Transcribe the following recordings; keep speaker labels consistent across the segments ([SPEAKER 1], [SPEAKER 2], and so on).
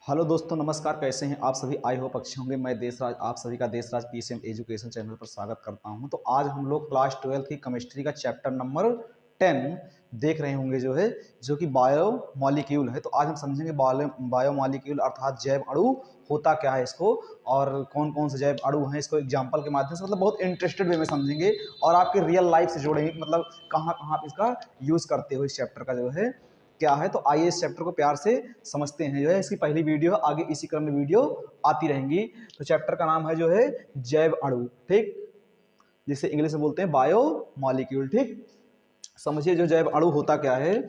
[SPEAKER 1] Hello दोस्तों, नमस्कार। कैसे हैं आप सभी? आई होप अच्छे होंगे। मैं देशराज, आप सभी का देशराज पीसीएम एजुकेशन चैनल पर स्वागत करता हूं। तो आज हम लोग क्लास 12 की केमिस्ट्री का चैप्टर नंबर 10 देख रहे होंगे, जो कि बायो मॉलिक्यूल है। तो आज हम समझेंगे बायो मॉलिक्यूल अर्थात जैव अणु होता क्या है इसको, और कौन कौन से जैव अणु हैं, इसको एग्जाम्पल के माध्यम से, मतलब बहुत इंटरेस्टेड वे में समझेंगे और आपके रियल लाइफ से जोड़ेंगे, मतलब कहाँ कहाँ आप इसका यूज़ करते हो, इस चैप्टर का क्या है। तो आइए इस चैप्टर को प्यार से समझते हैं। इसकी पहली वीडियो, आगे इसी क्रम में वीडियो आती रहेंगी। तो चैप्टर का नाम है जैव अणु, ठीक, जिसे इंग्लिश में बोलते हैं बायो मॉलिक्यूल। ठीक, समझिए जो जैव अणु होता क्या है।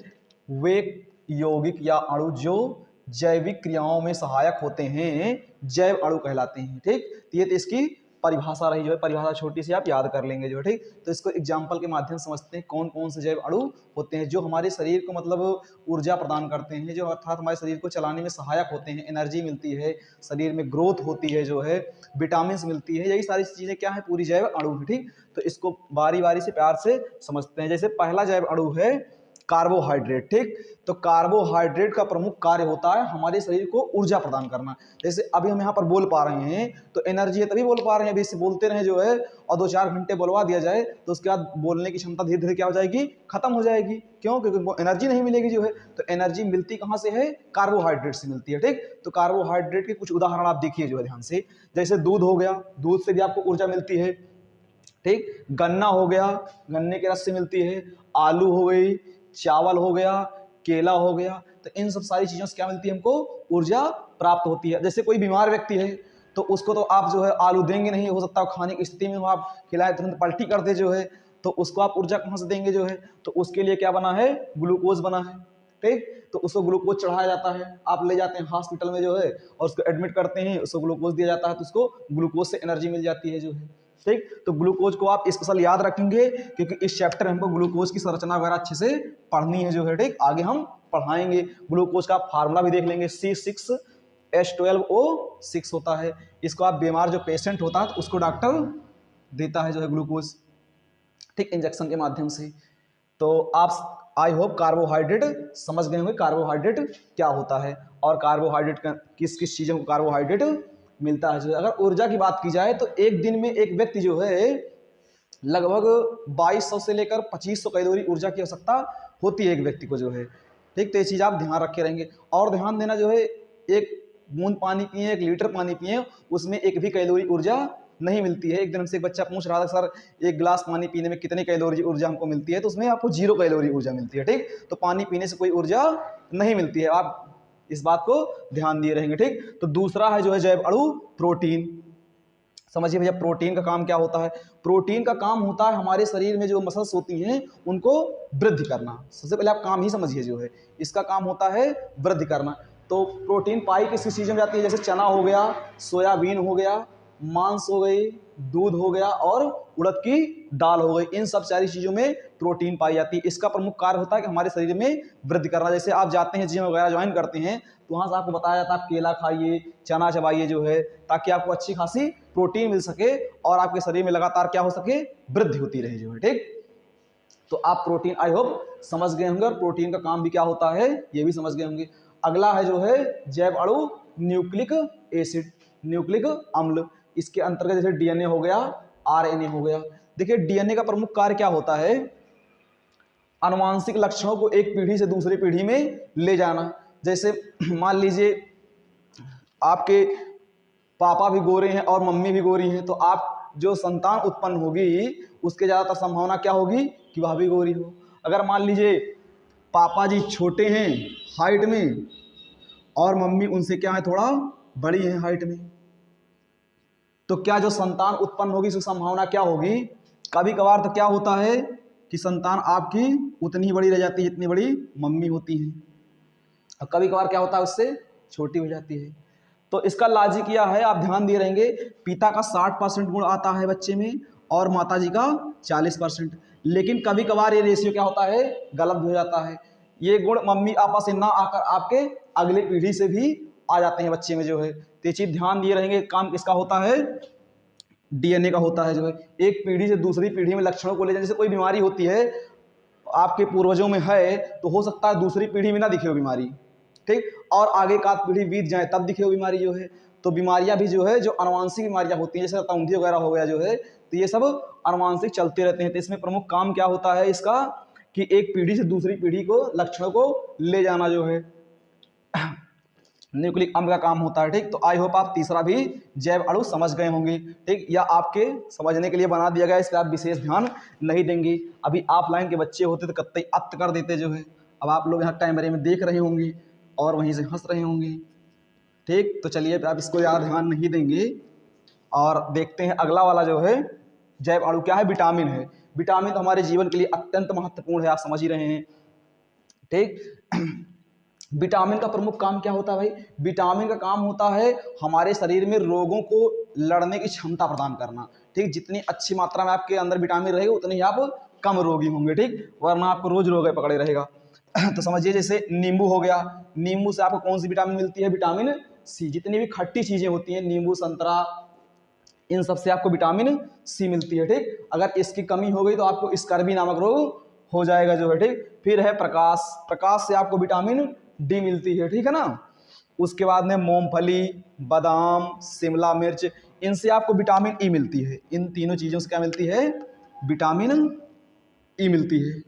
[SPEAKER 1] वे यौगिक या अणु जो जैविक क्रियाओं में सहायक होते हैं, जैव अणु कहलाते हैं। ठीक, तो ये तो इसकी परिभाषा रही। परिभाषा छोटी सी आप याद कर लेंगे। ठीक, तो इसको एग्जाम्पल के माध्यम से समझते हैं। कौन कौन से जैव अणु होते हैं जो हमारे शरीर को मतलब ऊर्जा प्रदान करते हैं, जो अर्थात हमारे शरीर को चलाने में सहायक होते हैं, एनर्जी मिलती है, शरीर में ग्रोथ होती है, विटामिन मिलती है। यही सारी चीजें क्या है, पूरी जैव अणु है। ठीक, तो इसको बारी बारी से प्यार से समझते हैं। जैसे पहला जैव अणु है कार्बोहाइड्रेट। ठीक, तो कार्बोहाइड्रेट का प्रमुख कार्य होता है हमारे शरीर को ऊर्जा प्रदान करना। जैसे अभी हम यहाँ पर बोल पा रहे हैं तो एनर्जी है, तभी बोल पा रहे हैं। अभी इससे बोलते रहे और 2-4 घंटे बोलवा दिया जाए तो उसके बाद बोलने की क्षमता धीरे धीरे क्या हो जाएगी, खत्म हो जाएगी। क्यों? क्योंकि उनको एनर्जी नहीं मिलेगी। तो एनर्जी मिलती कहाँ से है? कार्बोहाइड्रेट से मिलती है। ठीक, तो कार्बोहाइड्रेट के कुछ उदाहरण आप देखिए ध्यान से। जैसे दूध हो गया, दूध से भी आपको ऊर्जा मिलती है। ठीक, गन्ना हो गया, गन्ने के रस से मिलती है। आलू हो गई, चावल हो गया, केला हो गया। तो इन सब सारी चीजों से क्या मिलती है, हमको ऊर्जा प्राप्त होती है। जैसे कोई बीमार व्यक्ति है तो उसको तो आप आलू देंगे नहीं, हो सकता है खाने की स्थिति में हो, आप खिलाए तुरंत पलटी कर दे तो उसको आप ऊर्जा कहाँ से देंगे तो उसके लिए क्या बना है, ग्लूकोज बना है। ठीक, तो उसको ग्लूकोज चढ़ाया जाता है, आप ले जाते हैं हॉस्पिटल में और उसको एडमिट करते हैं, उसको ग्लूकोज दिया जाता है, तो उसको ग्लूकोज से एनर्जी मिल जाती है ठीक, तो ग्लूकोज को आप स्पेशल याद रखेंगे क्योंकि इस चैप्टर में हमको ग्लूकोज की संरचना वगैरह अच्छे से पढ़नी है ठीक, आगे हम पढ़ाएंगे। ग्लूकोज का फार्मूला भी देख लेंगे, C6H12O6 होता है। इसको आप बीमार जो पेशेंट होता है तो उसको डॉक्टर देता है ग्लूकोज, ठीक, इंजेक्शन के माध्यम से। तो आप आई होप कार्बोहाइड्रेट समझ गए होंगे, कार्बोहाइड्रेट क्या होता है और कार्बोहाइड्रेट का किस किस चीज़ों को कार्बोहाइड्रेट मिलता है। अगर ऊर्जा की बात की जाए तो एक दिन में एक व्यक्ति लगभग 2200 से लेकर 2500 कैलोरी ऊर्जा की आवश्यकता होती है एक व्यक्ति को ठीक, तो ये चीज़ आप ध्यान रखे रहेंगे। और ध्यान देना एक बूंद पानी पिए, 1 लीटर पानी पिए, उसमें एक भी कैलोरी ऊर्जा नहीं मिलती है। एक दिन हमसे एक बच्चा पूछ रहा था, सर 1 गिलास पानी पीने में कितनी कैलोरी ऊर्जा हमको मिलती है, तो उसमें आपको 0 कैलोरी ऊर्जा मिलती है। ठीक, तो पानी पीने से कोई ऊर्जा नहीं मिलती है, आप इस बात को ध्यान दिए रहेंगे। ठीक, तो दूसरा है जैव अणु प्रोटीन। समझिए भैया, प्रोटीन का काम क्या होता है। प्रोटीन का काम होता है हमारे शरीर में जो मसल्स होती हैं उनको वृद्धि करना। सबसे पहले आप काम ही समझिए इसका काम होता है वृद्धि करना। तो प्रोटीन पाई किस किस चीज़ों में जाती है, जैसे चना हो गया, सोयाबीन हो गया, मांस हो गई, दूध हो गया और उड़द की दाल हो गई। इन सब सारी चीज़ों में प्रोटीन पाई जाती है। इसका प्रमुख कार्य होता है कि हमारे शरीर में वृद्धि करना। जैसे आप जाते हैं जिम वगैरह ज्वाइन करते हैं तो वहाँ से आपको बताया जाता है आप केला खाइए, चना चबाइए ताकि आपको अच्छी खासी प्रोटीन मिल सके और आपके शरीर में लगातार क्या हो सके, वृद्धि होती रहे ठीक। तो आप प्रोटीन आई होप समझ गए होंगे और प्रोटीन का काम भी क्या होता है ये भी समझ गए होंगे। अगला है जैव अणु न्यूक्लिक एसिड, न्यूक्लिक अम्ल। इसके अंतर्गत जैसे डीएनए हो गया, आरएनए हो गया। देखिए डीएनए का प्रमुख कार्य क्या होता है, आनुवांशिक लक्षणों को एक पीढ़ी से दूसरी पीढ़ी में ले जाना। जैसे मान लीजिए आपके पापा भी गोरे हैं और मम्मी भी गोरी हैं, तो आप जो संतान उत्पन्न होगी उसके ज़्यादातर संभावना क्या होगी कि वह भी गोरी हो। अगर मान लीजिए पापा जी छोटे हैं हाइट में और मम्मी उनसे क्या है, थोड़ा बड़ी है हाइट में, तो क्या जो संतान उत्पन्न होगी उसकी संभावना क्या होगी। कभी कभार तो क्या होता है कि संतान आपकी उतनी ही बड़ी रह जाती है जितनी बड़ी मम्मी होती है, और कभी कभार क्या होता है उससे छोटी हो जाती है। तो इसका लॉजिक यह है, आप ध्यान दिए रहेंगे, पिता का 60% गुण आता है बच्चे में और माता जी का 40%। लेकिन कभी कभार ये रेशियो क्या होता है, गलत हो जाता है। ये गुण मम्मी पापा से ना आकर आपके अगले पीढ़ी से भी आ जाते हैं बच्चे में तो ये चीज ध्यान दिए रहेंगे। काम किसका होता है, डीएनए का होता है एक पीढ़ी से दूसरी पीढ़ी में लक्षणों को ले जाने। जैसे कोई बीमारी होती है आपके पूर्वजों में है तो हो सकता है दूसरी पीढ़ी में ना दिखे वो बीमारी, ठीक। और आगे का पीढ़ी बीत जाए तब दिखे वो बीमारी जो है। तो बीमारियां भी जो है, जो अनुवांशिक बीमारियां होती हैं, जैसे रतौंधी वगैरह हो गया जो है, तो ये सब अनुवांशिक चलते रहते हैं। तो इसमें प्रमुख काम क्या होता है इसका, कि एक पीढ़ी से दूसरी पीढ़ी को लक्षणों को ले जाना जो है न्यूक्लिक अम्ल का काम होता है। ठीक। तो आई होप आप तीसरा भी जैव अणु समझ गए होंगे। ठीक। या आपके समझने के लिए बना दिया गया, इस पर आप विशेष ध्यान नहीं देंगे। अभी ऑफलाइन के बच्चे होते तो कतई अत कर देते जो है। अब आप लोग यहाँ कैमरे में देख रहे होंगे और वहीं से हंस रहे होंगे। ठीक। तो चलिए आप इसको ज़्यादा ध्यान नहीं देंगे और देखते हैं अगला वाला जो है जैव अणु क्या है, विटामिन है। विटामिन तो हमारे जीवन के लिए अत्यंत महत्वपूर्ण है, आप समझ ही रहे हैं। ठीक। विटामिन का प्रमुख काम क्या होता है भाई, विटामिन का काम होता है हमारे शरीर में रोगों को लड़ने की क्षमता प्रदान करना। ठीक। जितनी अच्छी मात्रा में आपके अंदर विटामिन रहेगा उतने ही आप कम रोगी होंगे। ठीक। वरना आपको रोज रोग पकड़े रहेगा। तो समझिए जैसे नींबू हो गया, नींबू से आपको कौन सी विटामिन मिलती है, विटामिन सी। जितनी भी खट्टी चीजें होती हैं, नींबू, संतरा, इन सब से आपको विटामिन सी मिलती है। ठीक। अगर इसकी कमी हो गई तो आपको स्कर्वी नामक रोग हो जाएगा जो है। ठीक। फिर है प्रकाश, प्रकाश से आपको विटामिन डी मिलती है। ठीक है ना। उसके बाद में मूंगफली, बादाम, शिमला मिर्च, इनसे आपको विटामिन ई मिलती है। इन तीनों चीजों से क्या मिलती है, विटामिन ई मिलती है।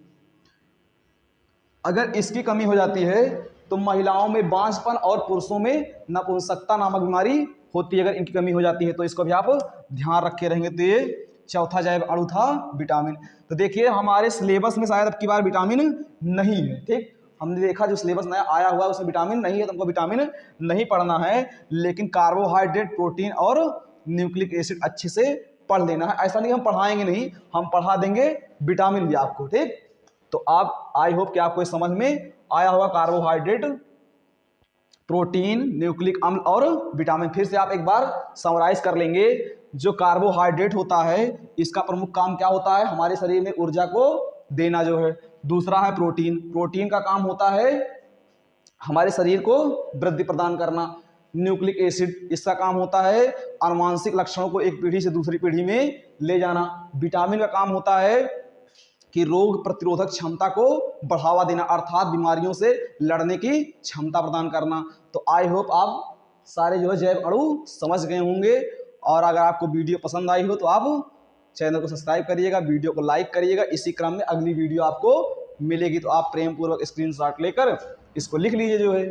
[SPEAKER 1] अगर इसकी कमी हो जाती है तो महिलाओं में बांझपन और पुरुषों में नपुंसकता नामक बीमारी होती है। अगर इनकी कमी हो जाती है तो इसको भी आप ध्यान रखे रहेंगे। तो ये चौथा जैव अणु था विटामिन। तो देखिए हमारे सिलेबस में शायद अब की बार विटामिन नहीं है। ठीक। हमने देखा जो सिलेबस नया आया हुआ है उसमें विटामिन नहीं है, तो हमको विटामिन नहीं पढ़ना है, लेकिन कार्बोहाइड्रेट, प्रोटीन और न्यूक्लिक एसिड अच्छे से पढ़ लेना है। ऐसा नहीं हम पढ़ाएंगे नहीं, हम पढ़ा देंगे विटामिन भी आपको। ठीक। तो आप आई होप कि आपको समझ में आया होगा कार्बोहाइड्रेट, प्रोटीन, न्यूक्लिक अम्ल और विटामिन। फिर से आप एक बार समराइज कर लेंगे। जो कार्बोहाइड्रेट होता है इसका प्रमुख काम क्या होता है, हमारे शरीर में ऊर्जा को देना जो है। दूसरा है प्रोटीन, प्रोटीन का काम होता है हमारे शरीर को वृद्धि प्रदान करना। न्यूक्लिक एसिड, इसका काम होता है आनुवांशिक लक्षणों को एक पीढ़ी से दूसरी पीढ़ी में ले जाना। विटामिन का काम होता है कि रोग प्रतिरोधक क्षमता को बढ़ावा देना, अर्थात बीमारियों से लड़ने की क्षमता प्रदान करना। तो आई होप आप सारे जो है जैव अणु समझ गए होंगे। और अगर आपको वीडियो पसंद आई हो तो आप चैनल को सब्सक्राइब करिएगा, वीडियो को लाइक करिएगा। इसी क्रम में अगली वीडियो आपको मिलेगी तो आप प्रेम पूर्वक स्क्रीनशॉट लेकर इसको लिख लीजिए जो है।